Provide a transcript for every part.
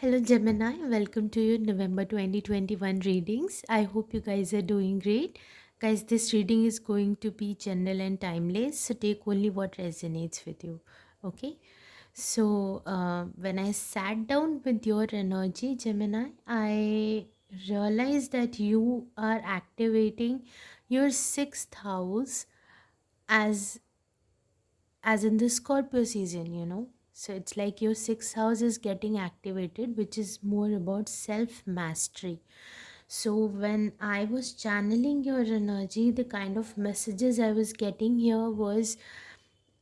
Hello Gemini, welcome to your November 2021 readings. I hope you guys are doing great. Guys, this reading is going to be general and timeless, so take only what resonates with you. Okay? When I sat down with your energy, Gemini, I realized that you are activating your sixth house as in the Scorpio season, So it's like your sixth house is getting activated, which is more about self mastery. So when I was channeling your energy, the kind of messages I was getting here was,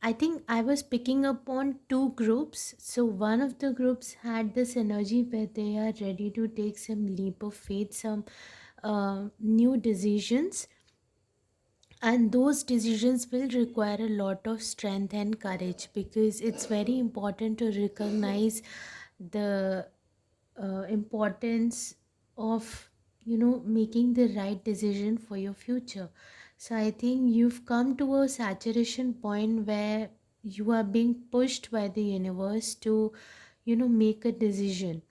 I think I was picking up on two groups. So one of the groups had this energy where they are ready to take some leap of faith, some new decisions, and those decisions will require a lot of strength and courage, because it's very important to recognize the importance of making the right decision for your future. So I think you've come to a saturation point where you are being pushed by the universe to make a decision.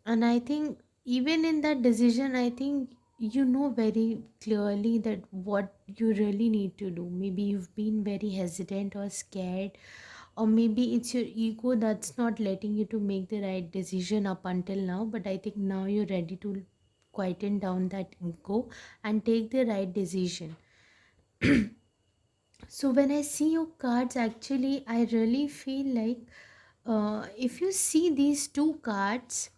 And I think even in that decision, I think you know very clearly that what you really need to do. Maybe you've been very hesitant or scared, or maybe it's your ego that's not letting you to make the right decision up until now. But I think now you're ready to quieten down that ego and take the right decision. So when I see your cards, actually I really feel like, if you see these two cards,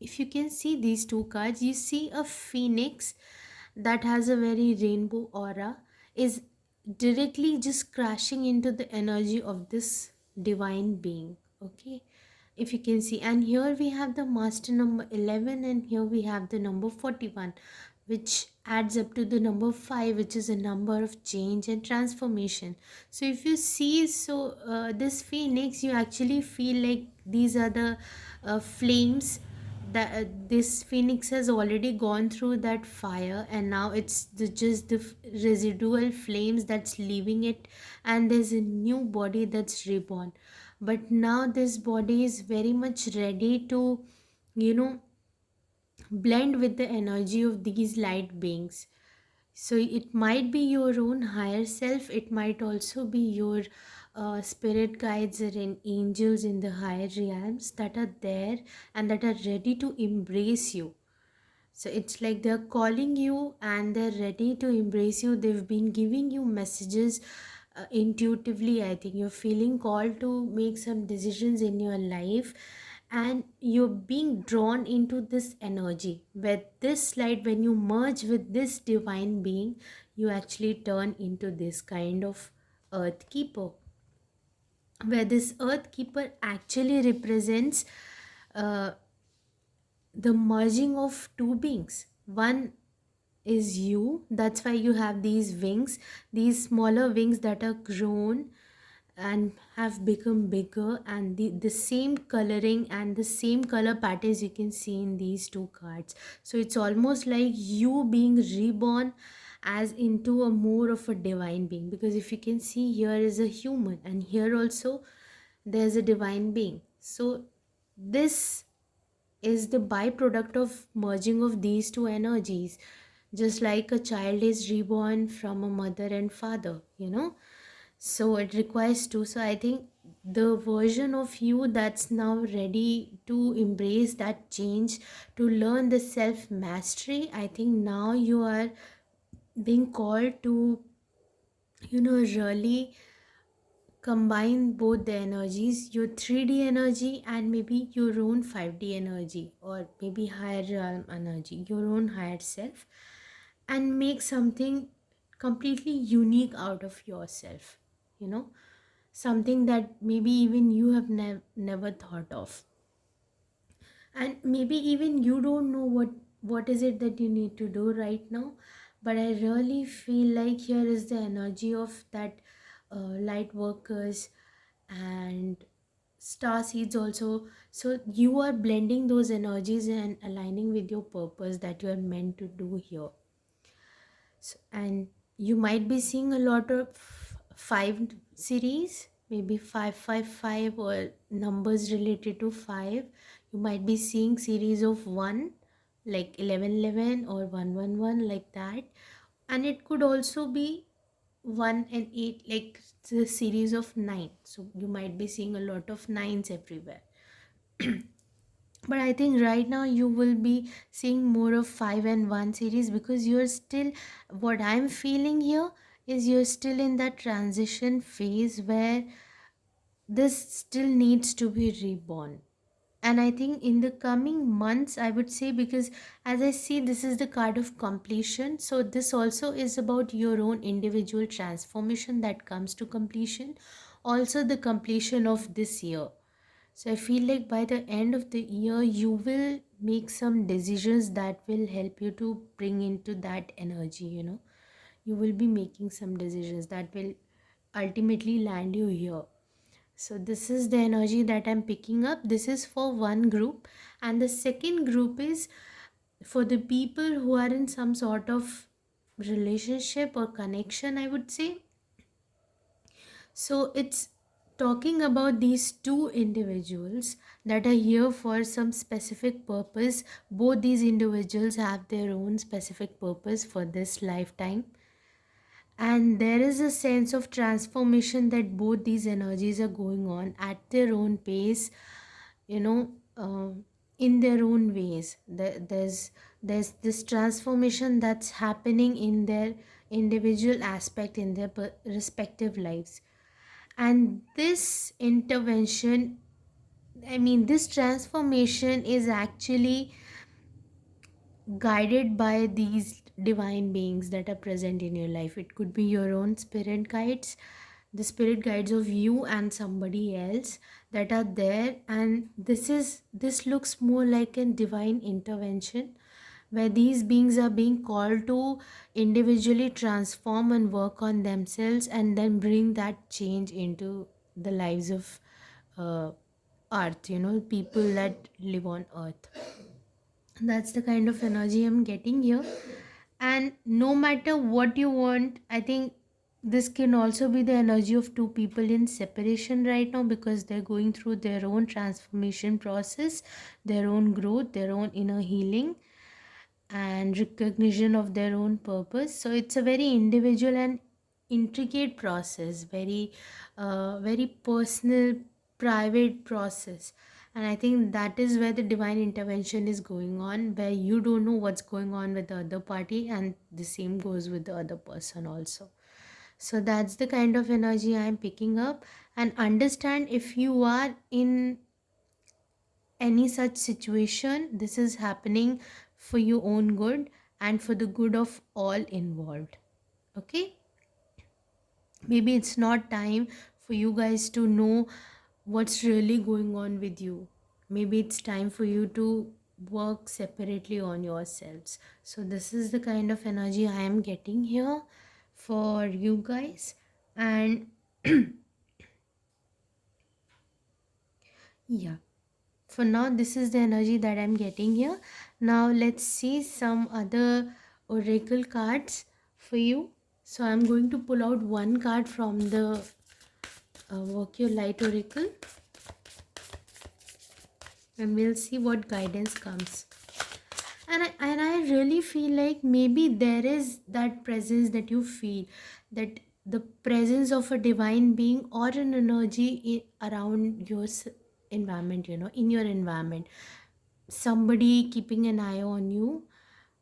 if you can see these two cards, you see a phoenix that has a very rainbow aura, is directly just crashing into the energy of this divine being. Okay, if you can see, and here we have the master number 11, and here we have the number 41, which adds up to the number 5, which is a number of change and transformation. So if you see, this phoenix, you actually feel like these are the flames that this phoenix has already gone through that fire, and now it's just the residual flames that's leaving it, and there's a new body that's reborn. But now this body is very much ready to you know blend with the energy of these light beings. So it might be your own higher self, it might also be your spirit guides and angels in the higher realms that are there and that are ready to embrace you. So it's like they're calling you and they're ready to embrace you. They've been giving you messages intuitively. I think you're feeling called to make some decisions in your life, and you're being drawn into this energy. Where this light, when you merge with this divine being, you actually turn into this kind of earth keeper, where this earth keeper actually represents uh, the merging of two beings. One is you, that's why you have these wings, these smaller wings that are grown and have become bigger, and the same coloring and the same color patterns you can see in these two cards. So it's almost like you being reborn as into a more of a divine being, because if you can see, here is a human and here also there's a divine being. So this is the byproduct of merging of these two energies, just like a child is reborn from a mother and father. So it requires two. So I think the version of you that's now ready to embrace that change, to learn the self mastery, I think now you are being called to really combine both the energies, your 3D energy and maybe your own 5D energy, or maybe higher realm energy, your own higher self, and make something completely unique out of yourself, you know, something that maybe even you have never thought of. And maybe even you don't know what is it that you need to do right now, but I really feel like here is the energy of that light workers and star seeds also. So you are blending those energies and aligning with your purpose that you are meant to do here. So, and you might be seeing a lot of 5 series, maybe 555 or numbers related to 5. You might be seeing series of 1, like 1111 or 111, like that. And it could also be 1 and 8, like the series of 9. So you might be seeing a lot of nines everywhere. But I think right now you will be seeing more of 5 and 1 series, because you're still, what I'm feeling here is you're still in that transition phase where this still needs to be reborn. And I think in the coming months, I would say, because as I see, this is the card of completion, so this also is about your own individual transformation that comes to completion, also the completion of this year. So I feel like by the end of the year, you will make some decisions that will help you to bring into that energy, You will be making some decisions that will ultimately land you here. So this is the energy that I'm picking up. This is for one group. And the second group is for the people who are in some sort of relationship or connection, I would say. So it's talking about these two individuals that are here for some specific purpose. Both these individuals have their own specific purpose for this lifetime. And there is a sense of transformation that both these energies are going on at their own pace, you know, in their own ways. There's this transformation that's happening in their individual aspect in their respective lives. And this intervention, I mean, this transformation is actually guided by these divine beings that are present in your life. It could be your own spirit guides, the spirit guides of you and somebody else that are there. And this looks more like a divine intervention, where these beings are being called to individually transform and work on themselves, and then bring that change into the lives of uh, earth, people that live on earth. That's the kind of energy I'm getting here. And no matter what you want, I think this can also be the energy of two people in separation right now, because they're going through their own transformation process, their own growth, their own inner healing, and recognition of their own purpose. So it's a very individual and intricate process, very personal, private process. And I think that is where the divine intervention is going on, where you don't know what's going on with the other party, and the same goes with the other person also. So that's the kind of energy I'm picking up. And understand, if you are in any such situation, this is happening for your own good and for the good of all involved. Okay, maybe it's not time for you guys to know what's really going on with you. Maybe it's time for you to work separately on yourselves. So this is the kind of energy I am getting here for you guys. And yeah, for now, this is the energy that I'm getting here. Now let's see some other oracle cards for you. So I'm going to pull out one card from the Work Your Light Oracle, and we'll see what guidance comes. And I really feel like maybe there is that presence that you feel, that the presence of a divine being or an energy around your environment, in your environment. Somebody keeping an eye on you,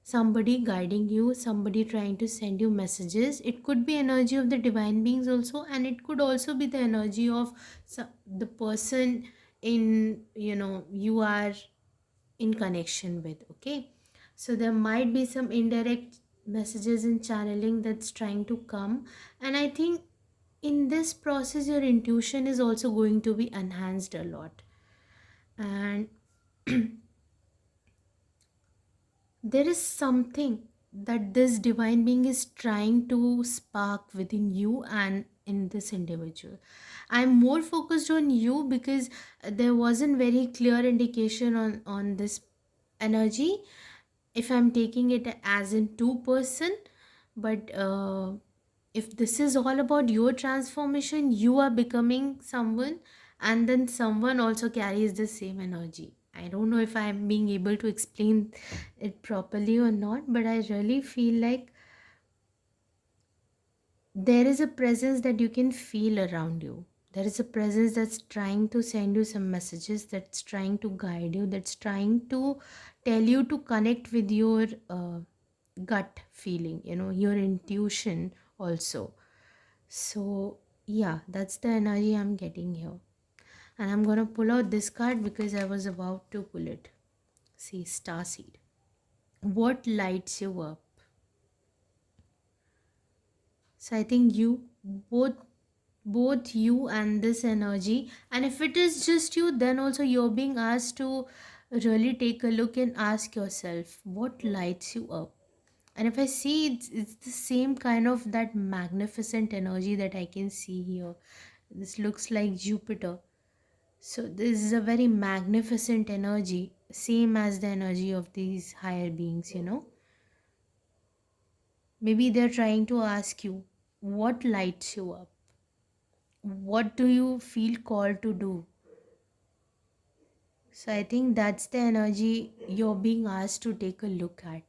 somebody guiding you, somebody trying to send you messages. It could be energy of the divine beings also, and it could also be the energy of the person in, you are in connection with. Okay, so there might be some indirect messages in channeling that's trying to come. And I think in this process, your intuition is also going to be enhanced a lot. And there is something that this divine being is trying to spark within you and in this individual. I'm more focused on you, because there wasn't very clear indication on this energy, if I'm taking it as in two person. But If this is all about your transformation, you are becoming someone, and then someone also carries the same energy. I don't know if I'm being able to explain it properly or not, but I really feel like there is a presence that you can feel around you. There is a presence that's trying to send you some messages, that's trying to guide you, that's trying to tell you to connect with your gut feeling, your intuition also. So, yeah, that's the energy I'm getting here. And I'm gonna pull out this card because I was about to pull it. See, Starseed. What lights you up? So I think you both both you and this energy, and if it is just you, then also you're being asked to really take a look and ask yourself what lights you up. And if I see, it's the same kind of that magnificent energy that I can see here. This looks like Jupiter. So this is a very magnificent energy, same as the energy of these higher beings. Maybe they're trying to ask you what lights you up. What do you feel called to do? So I think that's the energy you're being asked to take a look at.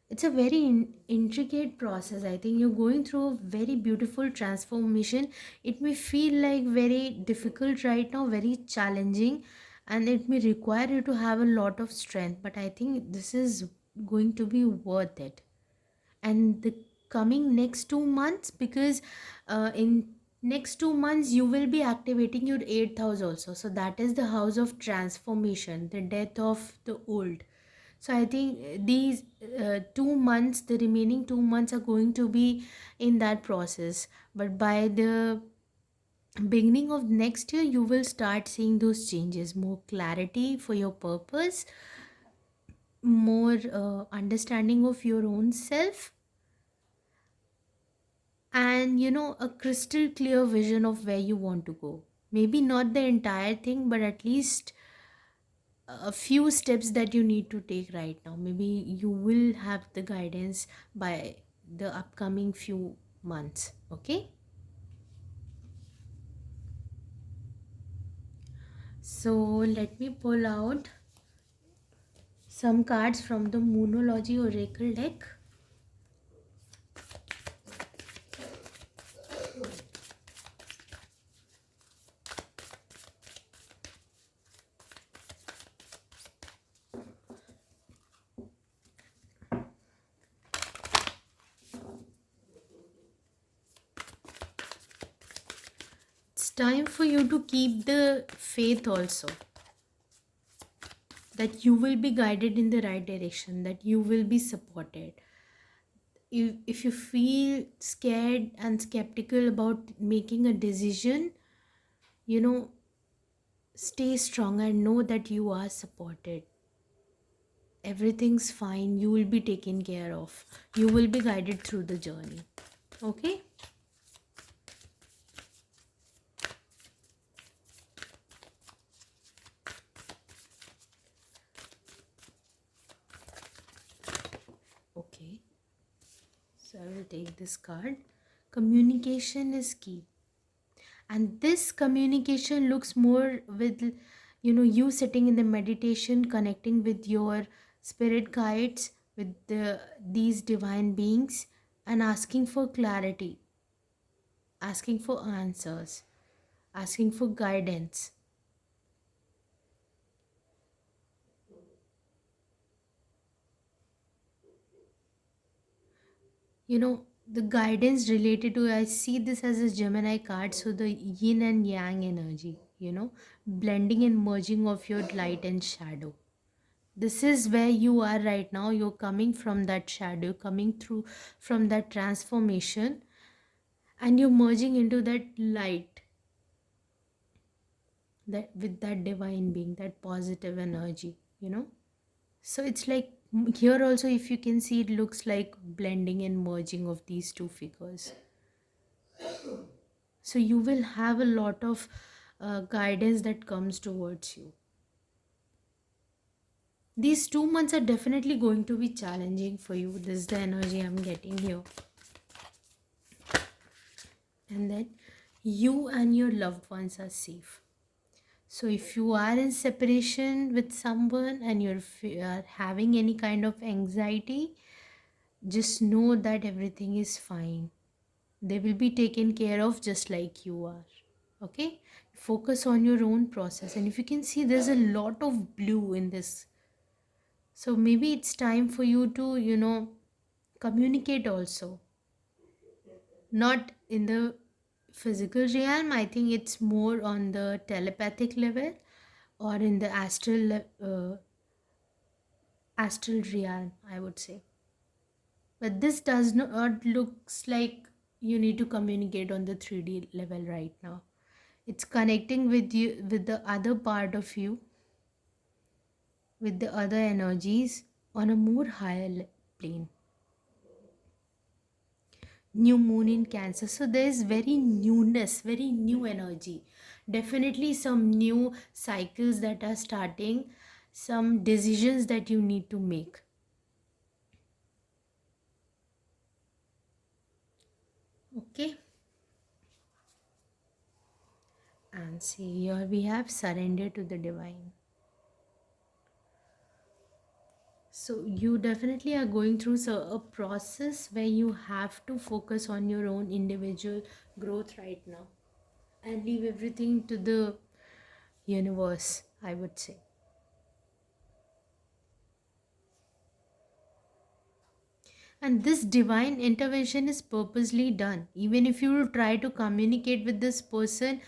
It's a very intricate process. I think you're going through a very beautiful transformation. It may feel like very difficult right now, very challenging, and it may require you to have a lot of strength, but I think this is going to be worth it. And the coming next 2 months, because in next 2 months you will be activating your eighth house also, so that is the house of transformation, the death of the old. So I think these 2 months, the remaining 2 months, are going to be in that process. But by the beginning of next year, you will start seeing those changes, more clarity for your purpose, more understanding of your own self, and a crystal clear vision of where you want to go. Maybe not the entire thing, but at least a few steps that you need to take right now. Maybe you will have the guidance by the upcoming few months. Okay, so let me pull out some cards from the Moonology Oracle deck. It's time for you to keep the faith also, that you will be guided in the right direction, that you will be supported. If you feel scared and skeptical about making a decision, you know stay strong and know that you are supported. Everything's fine, you will be taken care of, you will be guided through the journey. Okay, okay, so I will take this card. Communication is key, and this communication looks more with you sitting in the meditation, connecting with your spirit guides, with these divine beings, and asking for clarity, asking for answers, asking for guidance. The guidance related to, I see this as a Gemini card, so the yin and yang energy, blending and merging of your light and shadow. This is where you are right now. You're coming from that shadow, coming through from that transformation, and you're merging into that light, that with that divine being, that positive energy. So it's like, here also, if you can see, it looks like blending and merging of these two figures. So you will have a lot of guidance that comes towards you. These 2 months are definitely going to be challenging for you. This is the energy I'm getting here. and then you and your loved ones are safe. So if you are in separation with someone and are having any kind of anxiety, just know that everything is fine. They will be taken care of just like you are. Okay? Focus on your own process. And if you can see, there's a lot of blue in this. So maybe it's time for you to, communicate also. Not in the physical realm, I think it's more on the telepathic level, or in the astral realm, I would say. But this does not looks like you need to communicate on the 3D level right now. It's connecting with you, with the other part of you, with the other energies on a more higher plane. New moon in Cancer, so there is very newness, very new energy. Definitely some new cycles that are starting, some decisions that you need to make. Okay. And see, here we have surrender to the divine. So you definitely are going through a process where you have to focus on your own individual growth right now, and leave everything to the universe, I would say. And this divine intervention is purposely done. Even if you try to communicate with this person,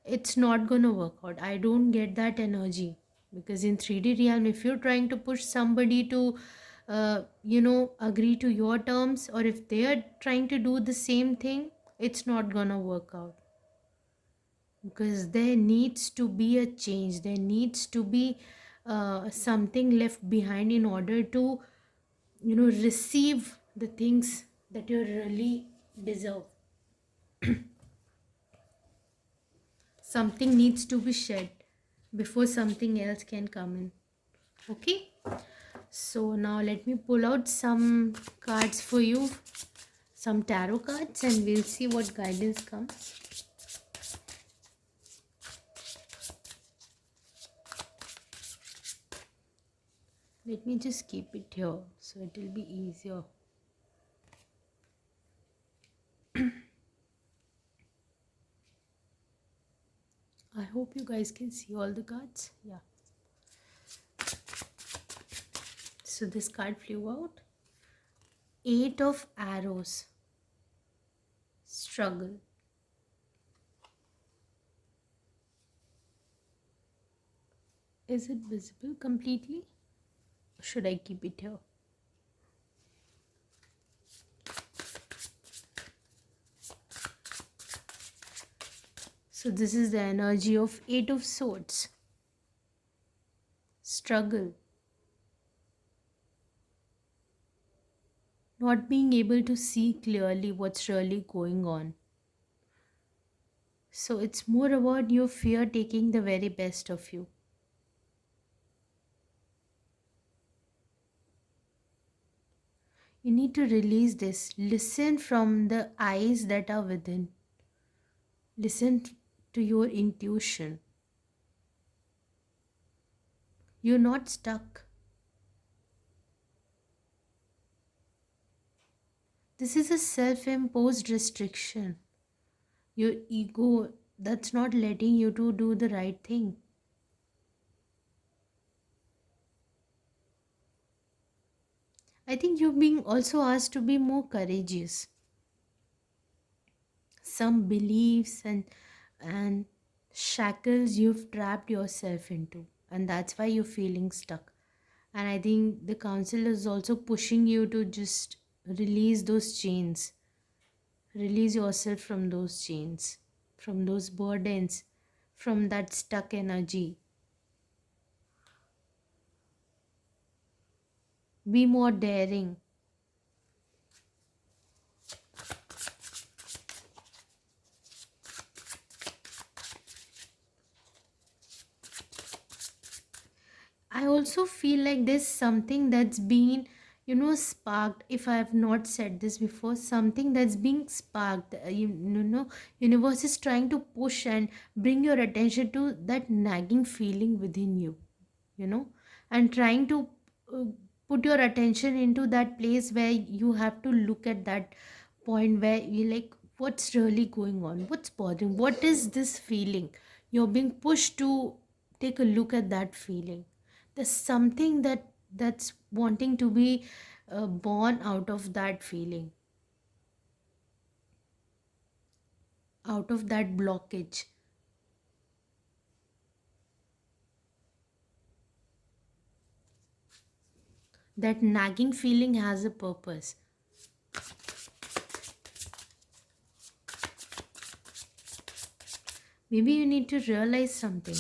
it's not going to work out. I don't get that energy. Because in 3D realm, if you're trying to push somebody to, agree to your terms, or if they are trying to do the same thing, it's not going to work out. Because there needs to be a change. There needs to be something left behind in order to receive the things that you really deserve. Something needs to be shed before something else can come in. Okay, so now let me pull out some cards for you, some tarot cards, and we'll see what guidance comes. Let me just keep it here so it will be easier. I hope you guys can see all the cards. Yeah. So this card flew out. 8 of Arrows. Struggle. Is it visible completely? Or should I keep it here? So this is the energy of 8 of Swords. Struggle. Not being able to see clearly what's really going on. So it's more about your fear taking the very best of you. You need to release this. Listen from the eyes that are within. Listen to your intuition. You're not stuck. This is a self imposed restriction. Your ego that's not letting you to do the right thing. I think you're being also asked to be more courageous. Some beliefs and shackles you've trapped yourself into, and that's why you're feeling stuck. And I think the council is also pushing you to just release those chains, release yourself from those chains, from those burdens, from that stuck energy. Be more daring. I also feel like there's something that's been, sparked. If I have not said this before, something that's being sparked, universe is trying to push and bring your attention to that nagging feeling within you, you know and trying to uh, put your attention into that place where you have to look at that point where you like, what's really going on, what's bothering, what is this feeling. You're being pushed to take a look at that feeling. There's something that's wanting to be born out of that feeling, out of that blockage. That nagging feeling has a purpose. Maybe you need to realize something.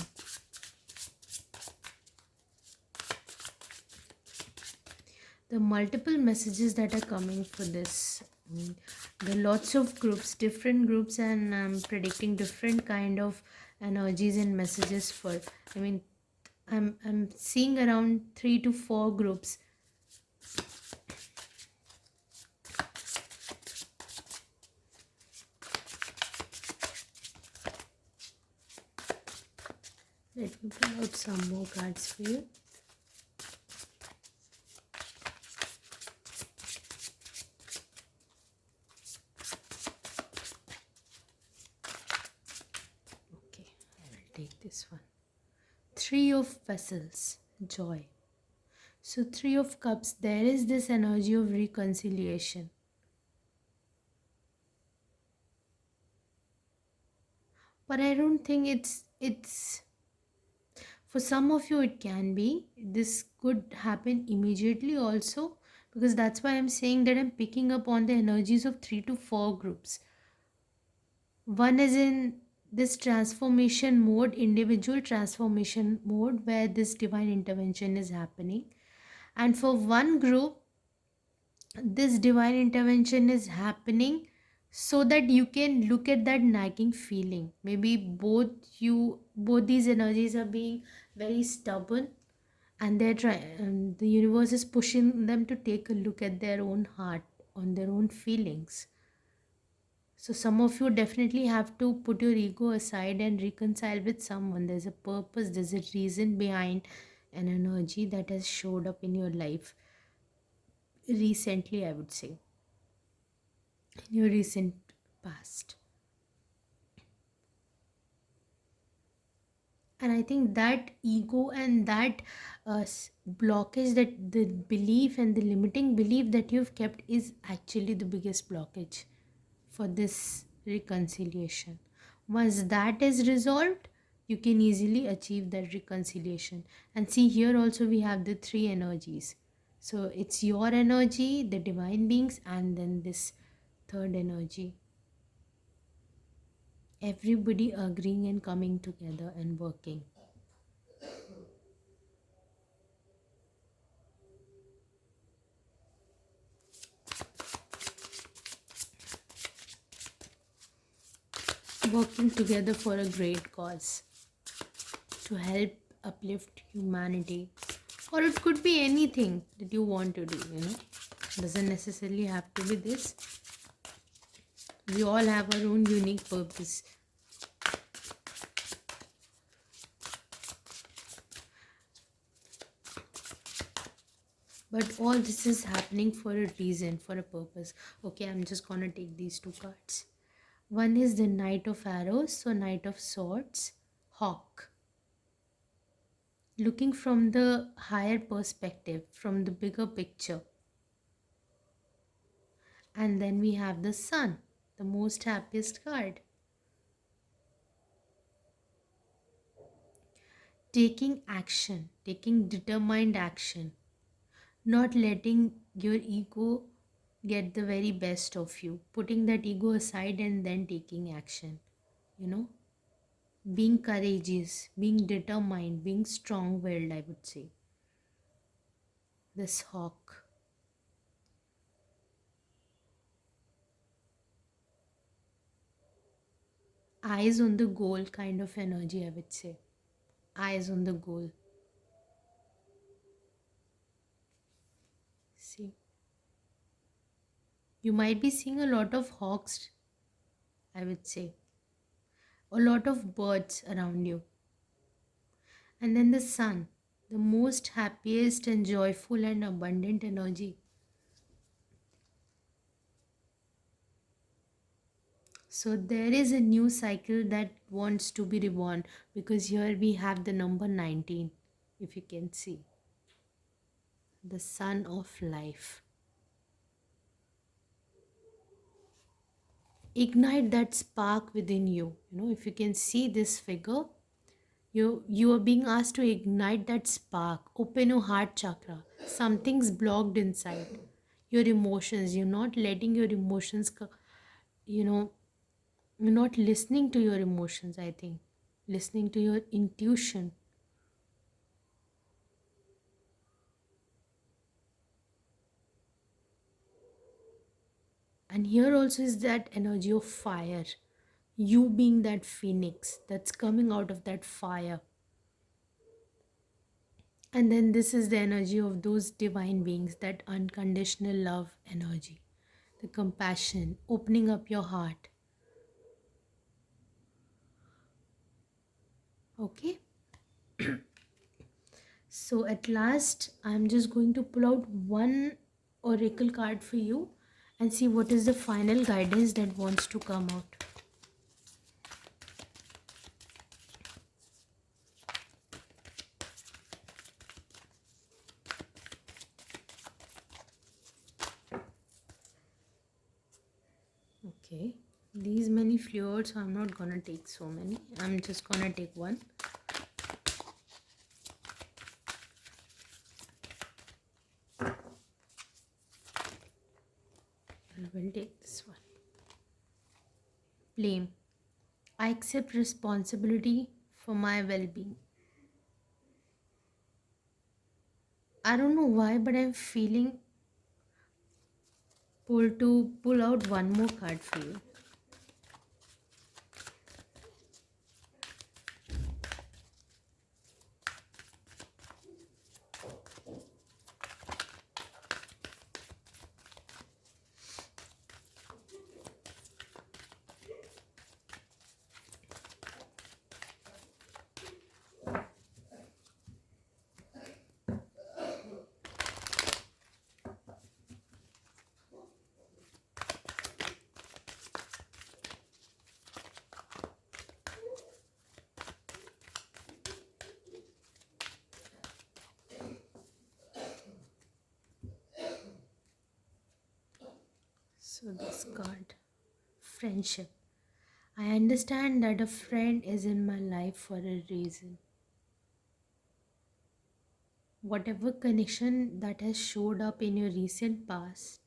The multiple messages that are coming for this, I mean, there are lots of groups, different groups, and I'm predicting different kind of energies and messages for, I mean, I'm seeing around 3 to 4 groups. Let me pull out some more cards for you. Okay, I will take this one. Three of Vessels, joy. So Three of Cups, there is this energy of reconciliation. But I don't think it's for some of you it can be. This could happen immediately also, because that's why I'm saying that I'm picking up on the energies of 3 to 4 groups. One is in this transformation mode, individual transformation mode, where this divine intervention is happening. And for one group, this divine intervention is happening so that you can look at that nagging feeling. Maybe both these energies are being very stubborn, and they're trying, the universe is pushing them to take a look at their own heart, on their own feelings. So some of you definitely have to put your ego aside and reconcile with someone. There's a purpose, there's a reason behind an energy that has showed up in your life recently, I would say, in your recent past. And I think that ego and that blockage, that the belief and the limiting belief that you've kept, is actually the biggest blockage for this reconciliation. Once that is resolved, you can easily achieve that reconciliation. And see, here also we have the three energies. So it's your energy, the divine beings, and then this third energy. Everybody agreeing and coming together and working. Working together for a great cause, to help uplift humanity. Or it could be anything that you want to do. Doesn't necessarily have to be this. We all have our own unique purpose. But all this is happening for a reason, for a purpose. Okay, I'm just gonna take these 2 cards. One is the Knight of Arrows, so Knight of Swords, Hawk. Looking from the higher perspective, from the bigger picture. And then we have the Sun, the most happiest card. Taking action, taking determined action, not letting your ego get the very best of you, putting that ego aside and then taking action. You know, being courageous, being determined, being strong willed, I would say. This hawk. Eyes on the goal kind of energy, I would say. Eyes on the goal. See. You might be seeing a lot of hawks, I would say, a lot of birds around you. And then the sun, the most happiest and joyful and abundant energy. So there is a new cycle that wants to be reborn, because here we have the number 19, if you can see, the sun of life. Ignite that spark within you. If you can see this figure, you are being asked to ignite that spark. Open your heart chakra. Something's blocked inside. Your emotions. You're not letting your emotions, you know, you're not listening to your emotions, I think. Listening to your intuition. And here also is that energy of fire. You being that phoenix that's coming out of that fire. And then this is the energy of those divine beings, that unconditional love energy, the compassion, opening up your heart. Okay? So at last, I'm just going to pull out one oracle card for you and see what is the final guidance that wants to come out. Okay, these many fluids, so I'm not gonna take so many. I'm just gonna take one. I will take this one. Blame. I accept responsibility for my well-being. I don't know why, but I'm feeling pulled to pull out one more card for you. So this card, friendship. I understand that a friend is in my life for a reason. Whatever connection that has showed up in your recent past,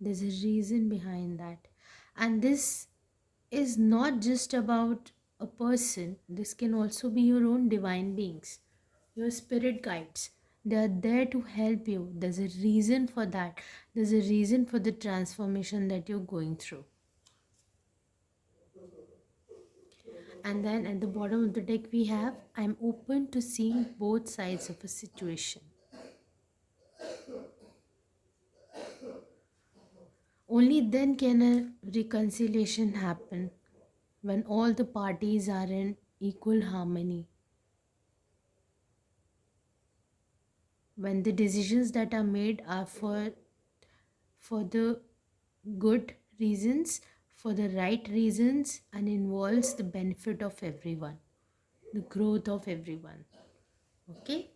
there's a reason behind that. And this is not just about a person, this can also be your own divine beings, your spirit guides. They are there to help you. There's a reason for that. There's a reason for the transformation that you're going through. And then at the bottom of the deck, we have I'm open to seeing both sides of a situation. Only then can a reconciliation happen, when all the parties are in equal harmony, when the decisions that are made are for the good reasons, for the right reasons, and involves the benefit of everyone, the growth of everyone. Okay?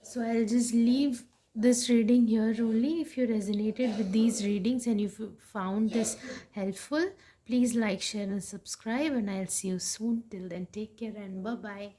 So I'll just leave this reading here only. If you resonated with these readings and if you found this helpful, please like, share, and subscribe. And I'll see you soon. Till then, take care and bye bye.